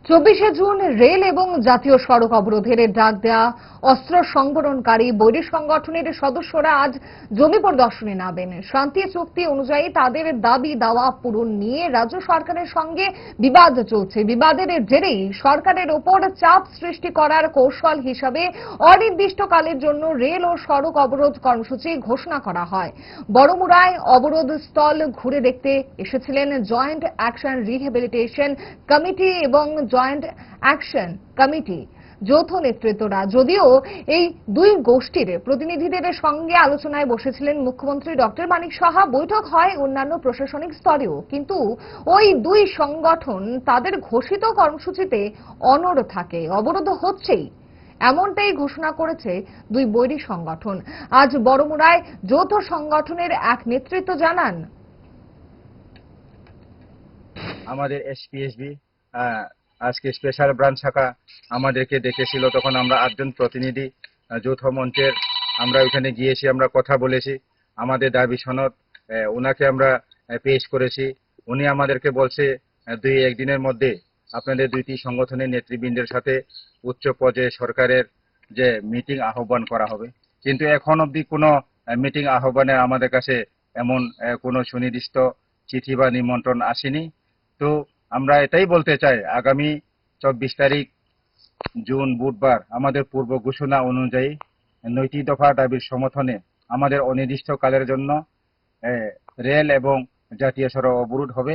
24শে June rail এবং জাতীয় সড়ক অবরোধের ডাক দেয়া অস্ত্র সংবরণকারী বৈরী সংগঠনের সদস্যরা আজ জমি পরিদর্শনে নামেন। শান্তি চুক্তি অনুযায়ী তাদের দাবি দাওয়া পূরণ নিয়ে রাজ্য সরকারের সঙ্গে বিবাদ চলছে। বিবাদের জেরেই সরকারের ওপর চাপ সৃষ্টি করার কৌশল হিসাবে অনির্দিষ্টকালের জন্য রেল ও সড়ক অবরোধ কর্মসূচি ঘোষণা করা হয়। বড়মুড়ায় অবরোধ স্থল ঘুরে দেখতে এসেছিলেন জয়েন্ট অ্যাকশন রিহ্যাবিলিটেশন কমিটি এবং জয়েন্ট অ্যাকশন কমিটি যৌথ নেতৃত্বরা। যদিও এই দুই গোষ্ঠীর প্রতিনিধিদের সঙ্গে আলোচনায় বসেছিলেন মুখ্যমন্ত্রী ডক্টর মানিক সাহা, বৈঠক হয় অন্যান্য প্রশাসনিক স্তরেও, কিন্তু ওই দুই সংগঠন তাদের ঘোষিত কর্মসূচিতে অনড় থাকে। অবরোধ হচ্ছেই এমনটাই ঘোষণা করেছে দুই বৈরী সংগঠন। আজ বড়মুড়ায় যৌথ সংগঠনের এক নেতৃত্ব জানান, আমাদের এসপিএসবি আজকে স্পেশাল ব্রাঞ্চ শাখা আমাদেরকে ডেকেছিল। তখন আমরা 8জন প্রতিনিধি যৌথ মঞ্চের আমরা ওইখানে গিয়েছি, আমরা কথা বলেছি, আমাদের দাবি সনদ ওনাকে আমরা পেশ করেছি। উনি আমাদেরকে বলছে 2-1 দিনের মধ্যে আপনাদের দুইটি সংগঠনের নেতৃবৃন্দের সাথে উচ্চ পর্যায়ে সরকারের যে মিটিং আহ্বান করা হবে। কিন্তু এখন অবধি কোনো মিটিং আহ্বানের আমাদের কাছে এমন কোনো সুনির্দিষ্ট চিঠি বা নিমন্ত্রণ আসেনি। তো আমরা এটাই বলতে চাই, আগামী 24 তারিখ জুন বুধবার আমাদের পূর্ব ঘোষণা অনুযায়ী 9টি দফা দাবির সমর্থনে আমাদের অনির্দিষ্টকালের জন্য রেল এবং জাতীয় সড়ক অবরোধ হবে।